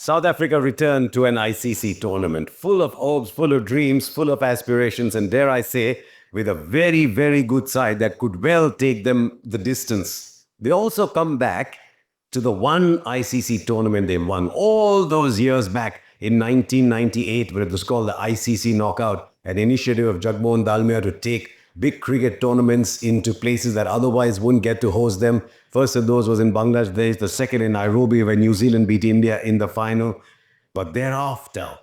South Africa returned to an ICC tournament full of hopes, full of dreams, full of aspirations, and dare I say, with a very, very good side that could well take them the distance. They also come back to the one ICC tournament they won all those years back in 1998, where it was called the ICC Knockout, an initiative of Jagmohan Dalmia to take big cricket tournaments into places that otherwise wouldn't get to host them. First of those was in Bangladesh, the second in Nairobi, where New Zealand beat India in the final. But thereafter,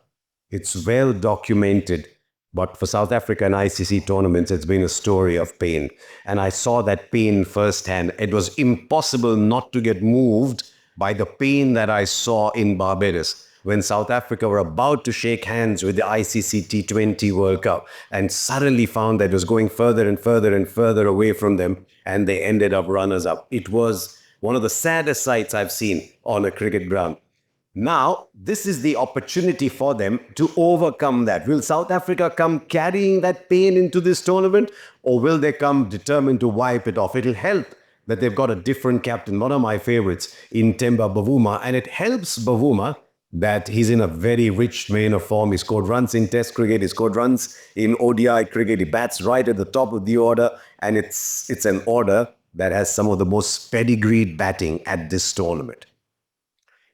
it's well documented. But for South Africa and ICC tournaments, it's been a story of pain. And I saw that pain firsthand. It was impossible not to get moved by the pain that I saw in Barbados when South Africa were about to shake hands with the ICC T20 World Cup and suddenly found that it was going further and further and further away from them, and they ended up runners-up. It was one of the saddest sights I've seen on a cricket ground. Now, this is the opportunity for them to overcome that. Will South Africa come carrying that pain into this tournament, or will they come determined to wipe it off? It'll help that they've got a different captain, one of my favorites, in Temba Bavuma, and it helps Bavuma that he's in a very rich vein of form. He scored runs in Test cricket, he scored runs in ODI cricket, he bats right at the top of the order, and it's an order that has some of the most pedigreed batting at this tournament.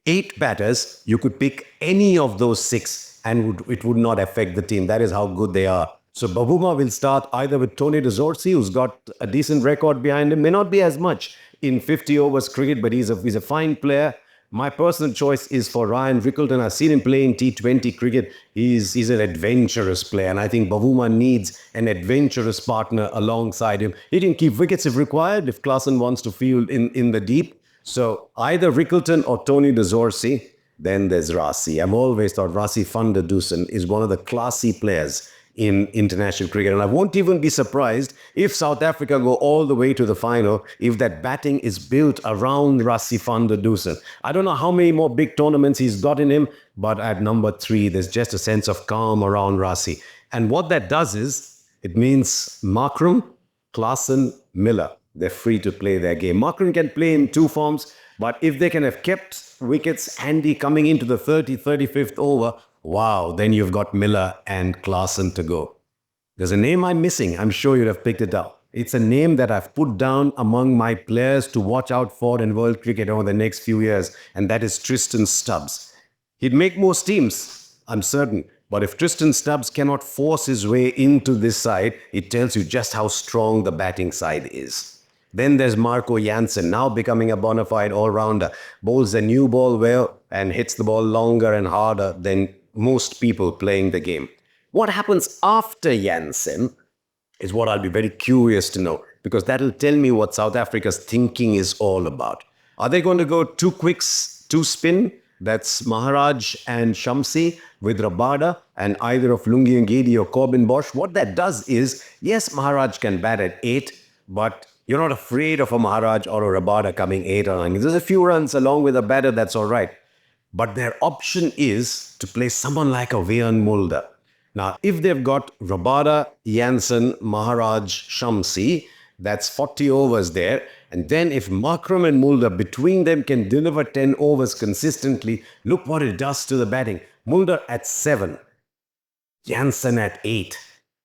8 batters, you could pick any of those 6 and it would not affect the team. That is how good they are. So Bavuma will start either with Tony Dezorsi, who's got a decent record behind him, may not be as much in 50 overs cricket, but he's a fine player. My personal choice is for Ryan Rickleton. I've seen him play in T20 cricket. He's an adventurous player, and I think Bavuma needs an adventurous partner alongside him. He can keep wickets if required, if Klaasen wants to field in the deep. So either Rickleton or Tony Dezorsi. Then there's Rassie. I've always thought Rassie van der Dusen is one of the classy players in international cricket. And I won't even be surprised if South Africa go all the way to the final if that batting is built around Rassie van der Dusen. I don't know how many more big tournaments he's got in him, but at number 3, there's just a sense of calm around Rassie. And what that does is, it means Markram, Klaasen, Miller, they're free to play their game. Markram can play in 2 forms, but if they can have kept wickets handy coming into the 35th over, wow, then you've got Miller and Klaasen to go. There's a name I'm missing. I'm sure you'd have picked it up. It's a name that I've put down among my players to watch out for in world cricket over the next few years, and that is Tristan Stubbs. He'd make most teams, I'm certain, but if Tristan Stubbs cannot force his way into this side, it tells you just how strong the batting side is. Then there's Marco Jansen, now becoming a bona fide all-rounder. Bowls the new ball well and hits the ball longer and harder than most people playing the game. What happens after Jansen is what I'll be very curious to know, because that'll tell me what South Africa's thinking is all about. Are they going to go 2 quicks, 2 spin? That's Maharaj and Shamsi with Rabada and either of Lungi Ngidi or Corbin Bosch. What that does is, yes, Maharaj can bat at 8, but you're not afraid of a Maharaj or a Rabada coming 8 or 9. There's a few runs along with a batter, that's all right. But their option is to play someone like a Veyan Mulder. Now, if they've got Rabada, Jansen, Maharaj, Shamsi, that's 40 overs there. And then if Markram and Mulder, between them, can deliver 10 overs consistently, look what it does to the batting. Mulder at 7, Jansen at 8.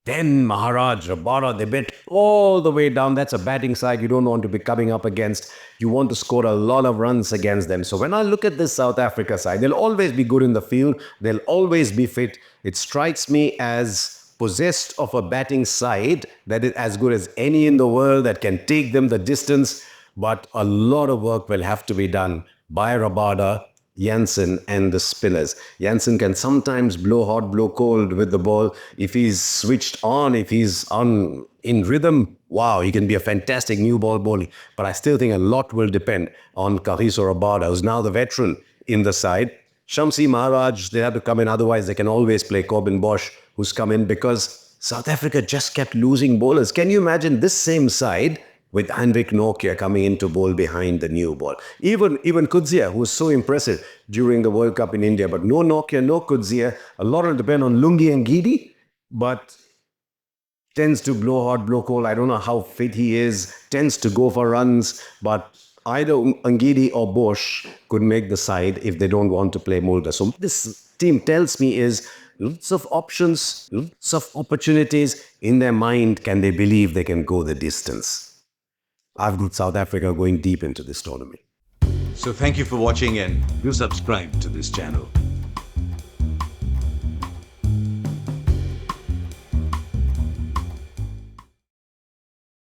Then Maharaj, Rabada, they bet all the way down. That's a batting side you don't want to be coming up against. You want to score a lot of runs against them. So when I look at this South Africa side, they'll always be good in the field. They'll always be fit. It strikes me as possessed of a batting side that is as good as any in the world, that can take them the distance. But a lot of work will have to be done by Rabada, Jansen and the spinners. Jansen can sometimes blow hot, blow cold with the ball. If he's switched on, if he's on in rhythm, wow, he can be a fantastic new ball bowling. But I still think a lot will depend on Kagiso Rabada, who's now the veteran in the side. Shamsi, Maharaj, they have to come in. Otherwise, they can always play Corbin Bosch, who's come in, because South Africa just kept losing bowlers. Can you imagine this same side with Henrik Nokia coming in to bowl behind the new ball? Even Kudzia, who was so impressive during the World Cup in India. But no Nokia, no Kudzia. A lot will depend on Lungi and Ngidi, but tends to blow hot, blow cold. I don't know how fit he is. Tends to go for runs, but Either Angidi or Bosch could make the side if they don't want to play Mulder. So this team tells me is lots of options, lots of opportunities in their mind. Can they believe they can go the distance? I've got South Africa going deep into this tournament. So thank you for watching and do subscribe to this channel.